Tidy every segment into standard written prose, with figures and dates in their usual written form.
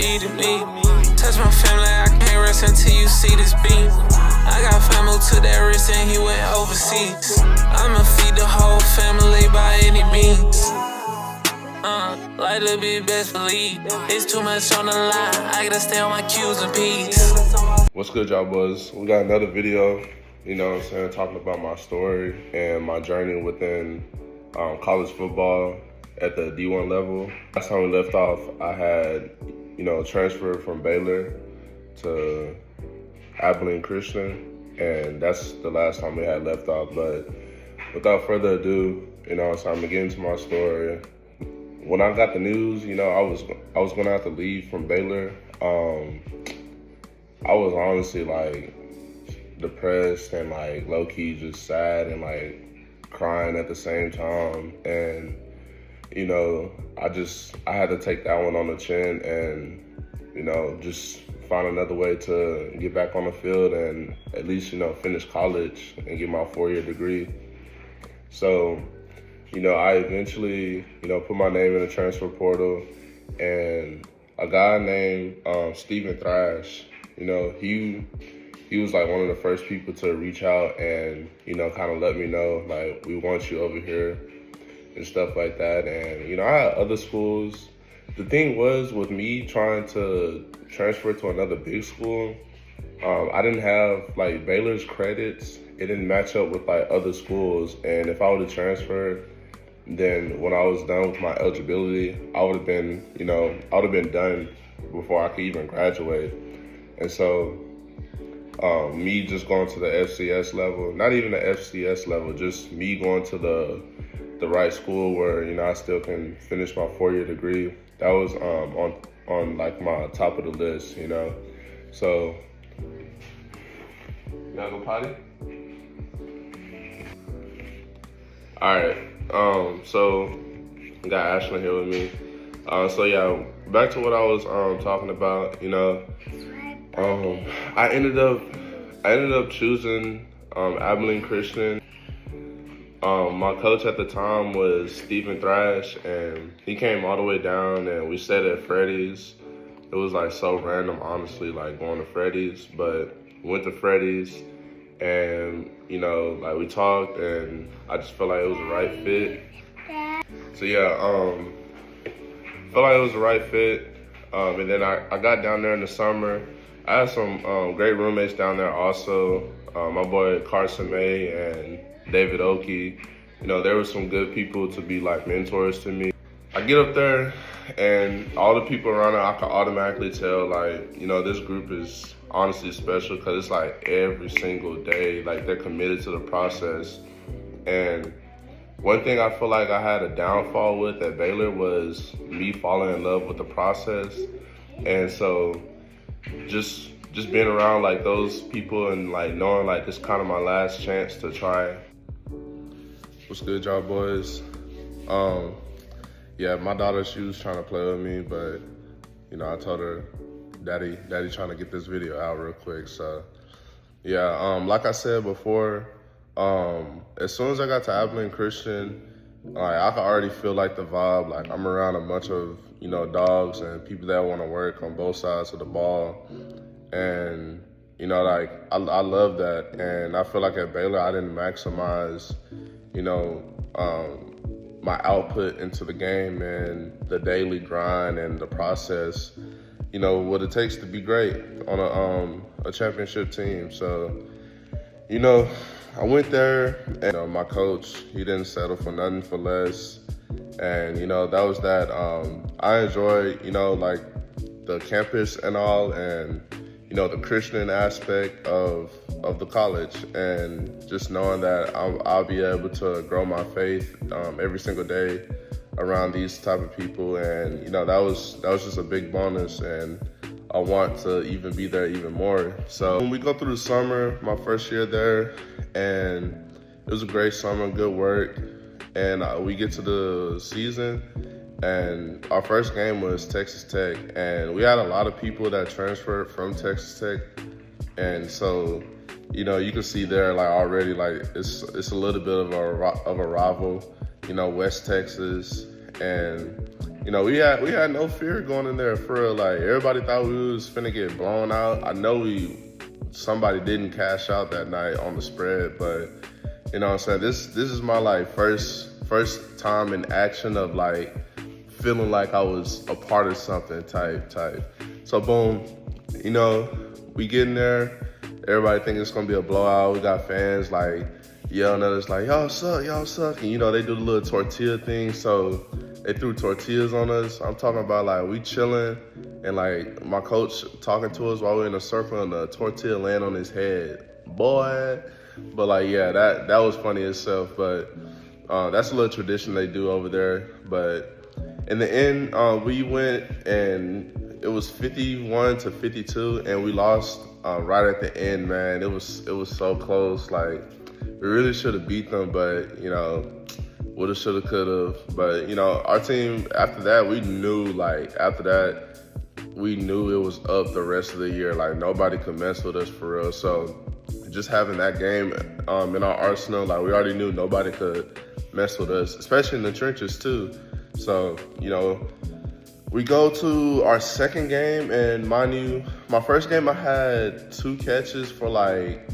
eating me. Touch my family, I can't rest until you see this beat. I got family to that wrist and he went overseas. I'ma feed the whole family by any means. Like the big best believe. It's too much on the line. I gotta stay on my Q's and P's. What's good, y'all boys? We got another video, you know what I'm saying, talking about my story and my journey within college football at the D1 level. Last time we left off, I had, transferred from Baylor to Abilene Christian, and that's the last time we had left off. But without further ado, so I'm gonna get into my story. When I got the news, I was gonna have to leave from Baylor. I was honestly like depressed and like low key just sad and like crying at the same time. And I had to take that one on the chin and just find another way to get back on the field and at least finish college and get my 4-year degree. So I eventually put my name in the transfer portal, and a guy named Stephen Thrash, he was like one of the first people to reach out and kind of let me know, like, we want you over here and stuff like that. And I had other schools. The thing was, with me trying to transfer to another big school, I didn't have like Baylor's credits. It didn't match up with like other schools, and if I would have transferred, then when I was done with my eligibility, I would have been done before I could even graduate. And so me just going to the FCS level, not even the FCS level, just me going to the right school where I still can finish my 4-year degree, that was on like my top of the list. So you gotta go potty? All right, so I got Ashley here with me. So yeah, back to what I was talking about. I ended up choosing Abilene Christian. My coach at the time was Stephen Thrash, and he came all the way down, and we stayed at Freddy's. It was like so random, honestly, like going to Freddy's, but we went to Freddy's, and like we talked, and I just felt like it was the right fit. So yeah, felt like it was the right fit. And then I got down there in the summer. I had some great roommates down there also. My boy Carson May and David Oki. There were some good people to be like mentors to me. I get up there, and all the people around it, I can automatically tell, like, this group is honestly special, because it's like every single day, like, they're committed to the process. And one thing I feel like I had a downfall with at Baylor was me falling in love with the process. And so just being around like those people and like knowing like this kind of my last chance to try. What's good, y'all boys? Yeah, my daughter, she was trying to play with me, but I told her, daddy trying to get this video out real quick. So yeah, like I said before, as soon as I got to Abilene Christian, like, I could already feel like the vibe. Like, I'm around a bunch of dogs and people that want to work on both sides of the ball, and like, I love that. And I feel like at Baylor I didn't maximize my output into the game and the daily grind and the process, what it takes to be great on a championship team. So I went there, and my coach, he didn't settle for nothing for less. And that was that. I enjoyed like the campus and all, and the Christian aspect of the college, and just knowing that I'll be able to grow my faith every single day around these type of people. And that was just a big bonus, and I want to even be there even more. So when we go through the summer, my first year there, and it was a great summer, good work, and we get to the season, and our first game was Texas Tech, and we had a lot of people that transferred from Texas Tech. And so you can see there, like, already, like, it's a little bit of a rival, West Texas. And we had no fear going in there for real. Like everybody thought we was finna get blown out. I know somebody didn't cash out that night on the spread, but you know what I'm saying? This is my like first time in action of like feeling like I was a part of something type. So boom, we get in there, everybody think it's gonna be a blowout. We got fans like yelling at us like, y'all suck. And they do the little tortilla thing, so they threw tortillas on us. I'm talking about like we chilling and like my coach talking to us while we're in a circle and the tortilla land on his head. Boy. But like, yeah, that was funny itself. But that's a little tradition they do over there. But in the end, we went and it was 51-52, and we lost right at the end, man. It was so close. Like we really should have beat them, but woulda, shoulda, coulda. But our team after that, we knew it was up the rest of the year. Like nobody could mess with us for real. So just having that game in our arsenal, like we already knew nobody could mess with us, especially in the trenches too. So, we go to our second game, and mind you, my first game I had 2 catches for like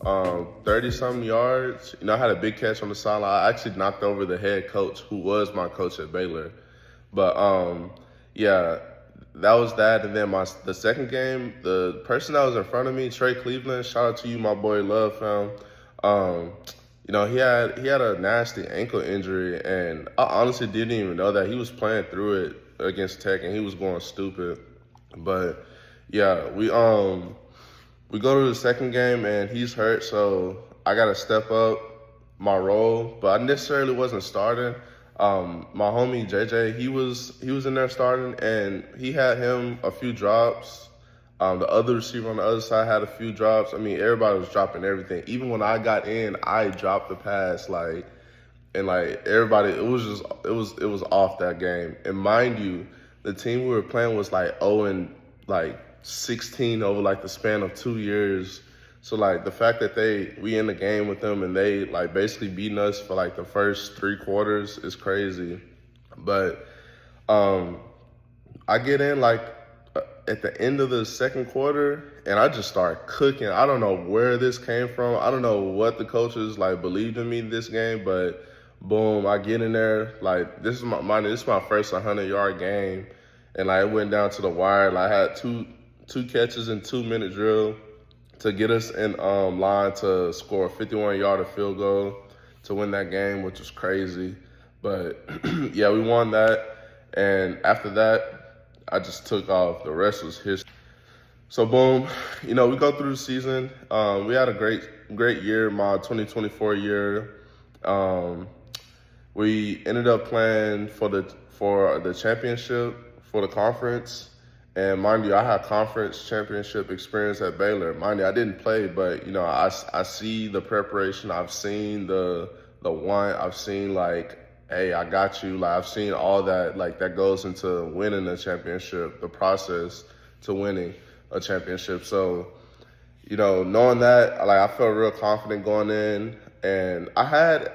30-something yards. I had a big catch on the sideline. I actually knocked over the head coach, who was my coach at Baylor. But yeah, that was that. And then the second game, the person that was in front of me, Trey Cleveland, shout out to you, my boy Love, fam. He had a nasty ankle injury, and I honestly didn't even know that. He was playing through it against Tech, and he was going stupid. But yeah, we go to the second game, and he's hurt, so I got to step up my role. But I necessarily wasn't starting. My homie JJ, he was in there starting, and he had him a few drops. The other receiver on the other side had a few drops. I mean, everybody was dropping everything. Even when I got in, I dropped the pass, everybody. It was off that game. And mind you, the team we were playing was like 0-16 over like the span of 2 years. So like the fact that we in the game with them and they like basically beating us for like the first 3 quarters is crazy. But I get in like at the end of the second quarter, and I just start cooking. I don't know where this came from. I don't know what the coaches like believed in me this game, but boom, I get in there. Like this is my first 100-yard game, and like it went down to the wire. Like, I had two catches in 2-minute drill to get us in line to score a 51-yard field goal to win that game, which was crazy. But yeah, we won that, and after that, I just took off. The rest was history. So boom, we go through the season. We had a great year, my 2024 year. We ended up playing for the championship for the conference. And mind you, I had conference championship experience at Baylor. Mind you, I didn't play, but I see the preparation. I've seen the want. I've seen like, hey, I got you. Like I've seen all that that goes into winning a championship, the process to winning a championship. So, knowing that, like I felt real confident going in, and I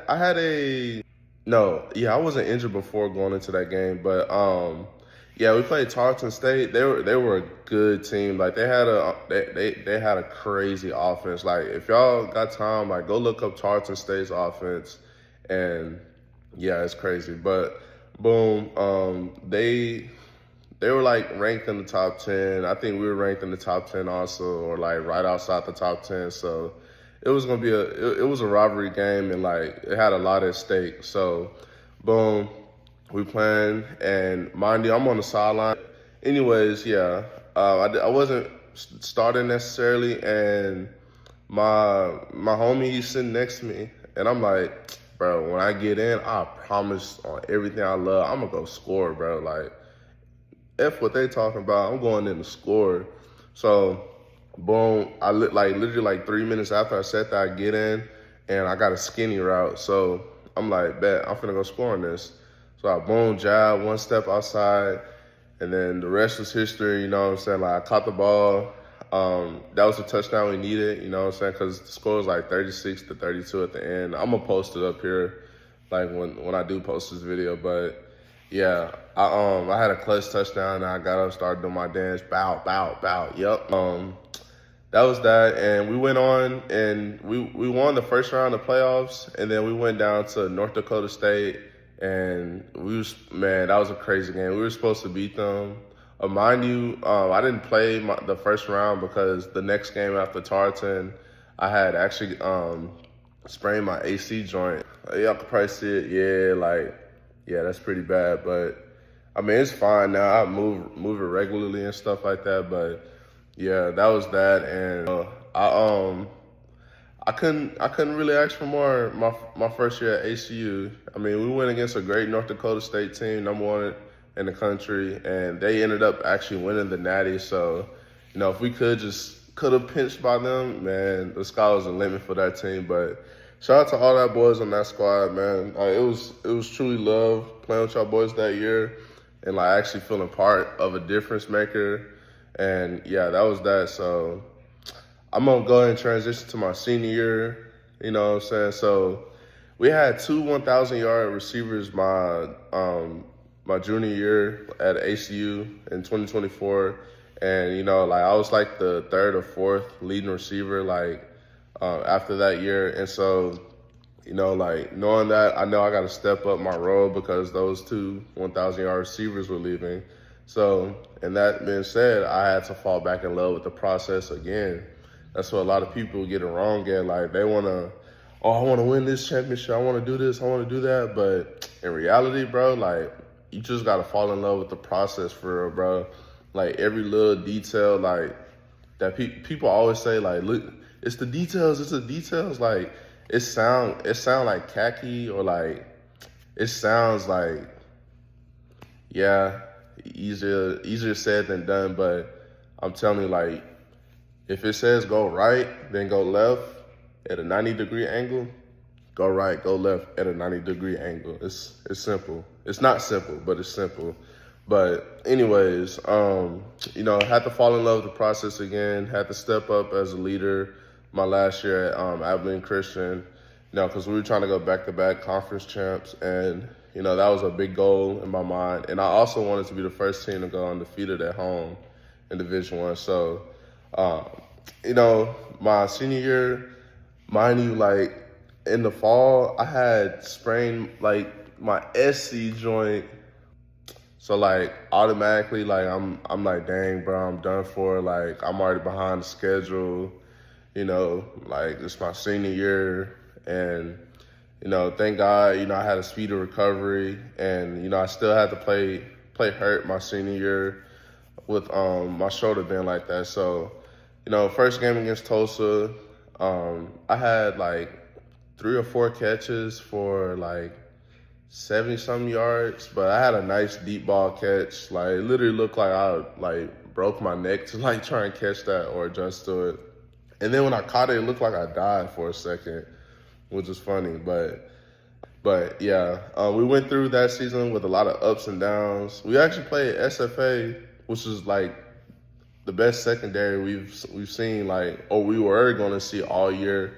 wasn't injured before going into that game, but yeah, we played Tarleton State. They were a good team. Like they had a crazy offense. Like if y'all got time, like go look up Tarleton State's offense, and yeah, it's crazy. But boom, they were like ranked in the top 10. I think we were ranked in the top 10 also, or like right outside the top 10. So it was gonna be it was a rivalry game, and like it had a lot at stake. So boom, we playing, and mind you, I'm on the sideline. Anyways, yeah, I wasn't starting necessarily, and my homie, he's sitting next to me, and I'm like, bro, when I get in, I promise on everything I love, I'm gonna go score, bro. Like, F what they talking about, I'm going in to score. So, boom, literally 3 minutes after I said that, I get in, and I got a skinny route. So, I'm like, bet, I'm finna go score on this. So, I boom, jab, one step outside, and then the rest was history, you know what I'm saying? Like, I caught the ball. That was the touchdown we needed, you know what I'm saying? Because the score was like 36-32 at the end. I'm going to post it up here, like when I do post this video. But Yeah, I had a clutch touchdown and I got up, started doing my dance, bow, bow, bow. Yep. That was that, and we went on and we won the first round of playoffs, and then we went down to North Dakota State, and that was a crazy game. We were supposed to beat them. Mind you, I didn't play the first round because the next game after Tarleton, I had actually sprained my AC joint. Y'all could probably see it. Yeah, that's pretty bad. But I mean, it's fine now. I move it regularly and stuff like that. But yeah, that was that, and I couldn't really ask for more my first year at ACU. I mean, we went against a great North Dakota State team, #1 in the country, and they ended up actually winning the Natty. So, if we could have pinched by them, man, the sky was the limit for that team. But shout out to all that boys on that squad, man. It was truly love playing with y'all boys that year, and like actually feeling part of a difference maker. And yeah, that was that. So I'm gonna go ahead and transition to my senior year. You know what I'm saying? So we had two 1,000-yard receivers my junior year at ACU in 2024, and I was like the third or fourth leading receiver after that year, and so knowing that, I know I got to step up my role because those two 1,000-yard receivers were leaving. So, and that being said, I had to fall back in love with the process again. That's what a lot of people get it wrong at. Like, they want to, oh, I want to win this championship. I want to do this. I want to do that. But in reality, bro, like, you just got to fall in love with the process for real, bro. Like, every little detail, like, that people always say, like, look, it's the details. Like, it sound like khaki, or like, it sounds like, yeah, easier said than done. But I'm telling you, like, if it says go right, then go left at a 90-degree angle, go right, go left at a 90-degree angle. It's simple. It's not simple, but it's simple. But anyways, had to fall in love with the process again, had to step up as a leader my last year at Abilene Christian, because we were trying to go back-to-back conference champs, and, that was a big goal in my mind. And I also wanted to be the first team to go undefeated at home in Division I. So, my senior year, mind you, like, in the fall, I had sprained, like, my SC joint. So, like, automatically, like, I'm like, dang, bro, I'm done for. Like, I'm already behind the schedule, like, it's my senior year. And, thank God, I had a speedy recovery. And, I still had to play hurt my senior year with my shoulder being like that. So, first game against Tulsa, I had, like, 3 or 4 catches for, like, 70-something yards, but I had a nice deep ball catch. Like, it literally looked like I, like, broke my neck to, like, try and catch that or adjust to it. And then when I caught it, it looked like I died for a second, which is funny. But yeah, we went through that season with a lot of ups and downs. We actually played SFA, which is, like, the best secondary we've seen, like, or we were going to see all year.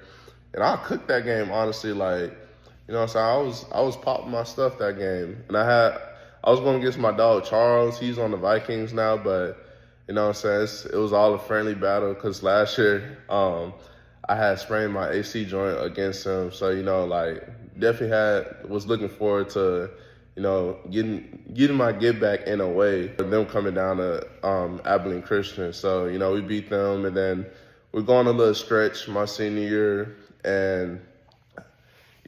And I cooked that game, honestly. Like, so I was popping my stuff that game. And I was going against my dog Charles. He's on the Vikings now, but it was all a friendly battle because last year I had sprained my AC joint against him. So, definitely was looking forward to, getting my get back in a way. Them coming down to Abilene Christian. So, we beat them, and then we're going a little stretch my senior year, and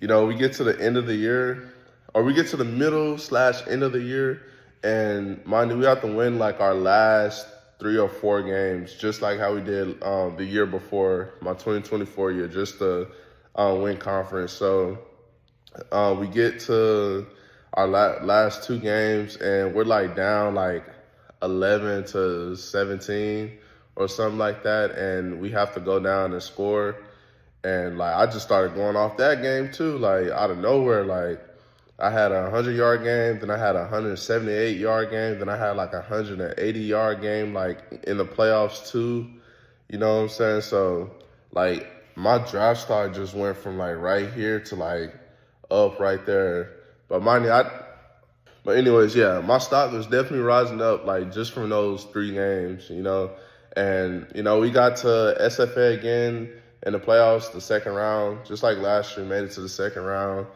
we get to the end of the year, or we get to the middle/end of the year, and mind you, we have to win like our last 3 or 4 games, just like how we did the year before, my 2024 year, just to win conference. So we get to our last 2 games, and we're like down like 11-17 or something like that, and we have to go down and score. And, like, I just started going off that game, too, like, out of nowhere. Like, I had a 100-yard game, then I had a 178-yard game, then I had, like, a 180-yard game, like, in the playoffs, too. You know what I'm saying? So, like, my draft stock just went from, like, right here to, like, up right there. But mind you, But anyways, yeah, my stock was definitely rising up, like, just from those 3 games, And, we got to SFA again in the playoffs, the second round, just like last year, made it to the second round.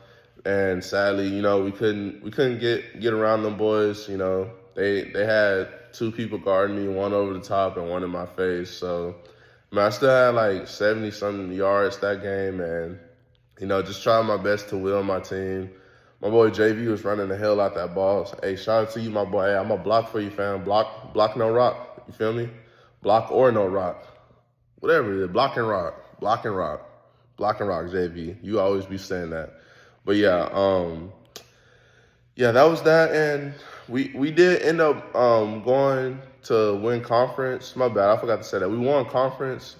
And sadly, we couldn't get around them boys. They had 2 people guarding me, one over the top and one in my face. So, I still had like 70-something yards that game, and just trying my best to will my team. My boy JV was running the hell out that ball. So, hey, shout out to you, my boy. Hey, I'm a block for you, fam. Block no rock. You feel me? Block or no rock. Whatever it is. Block and rock. Block and rock. Block and rock, JV. You always be saying that. But yeah, that was that. And we did end up going to win conference. My bad, I forgot to say that. We won conference.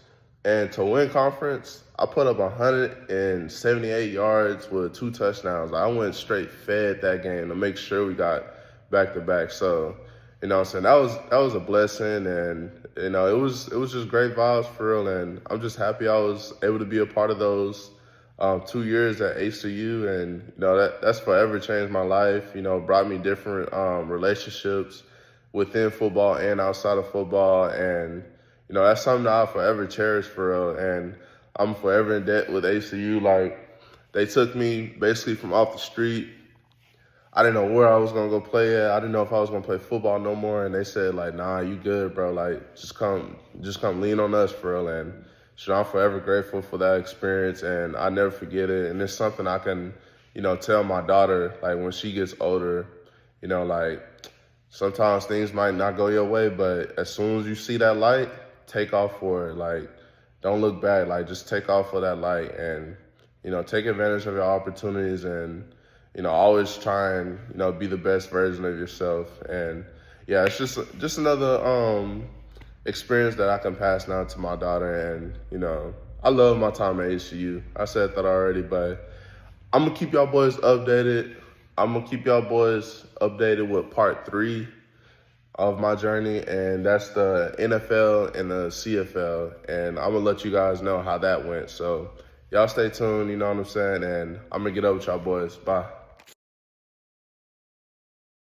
And to win conference, I put up 178 yards with 2 touchdowns. I went straight fed that game to make sure we got back-to-back. So, what I'm saying, that was a blessing, and it was just great vibes for real. And I'm just happy I was able to be a part of those 2 years at HCU, and that's forever changed my life. Brought me different relationships within football and outside of football, and that's something that I'll forever cherish for real. And I'm forever in debt with ACU. Like, they took me basically from off the street. I didn't know where I was going to go play at. I didn't know if I was going to play football no more. And they said, like, nah, you good, bro. Like, just come lean on us for real. And I'm forever grateful for that experience. And I never forget it. And it's something I can, tell my daughter, like, when she gets older, like, sometimes things might not go your way. But as soon as you see that light, take off for it. Like, don't look back. Like, just take off for that light and, take advantage of your opportunities and, always try and, be the best version of yourself. And yeah, it's just another experience that I can pass now to my daughter. And, I love my time at HCU. I said that already, but I'm going to keep y'all boys updated. I'm going to keep y'all boys updated with part 3 of my journey, and that's the NFL and the CFL, and I'm gonna let you guys know how that went. So y'all stay tuned, you know what I'm saying, and I'm gonna get up with y'all boys. Bye.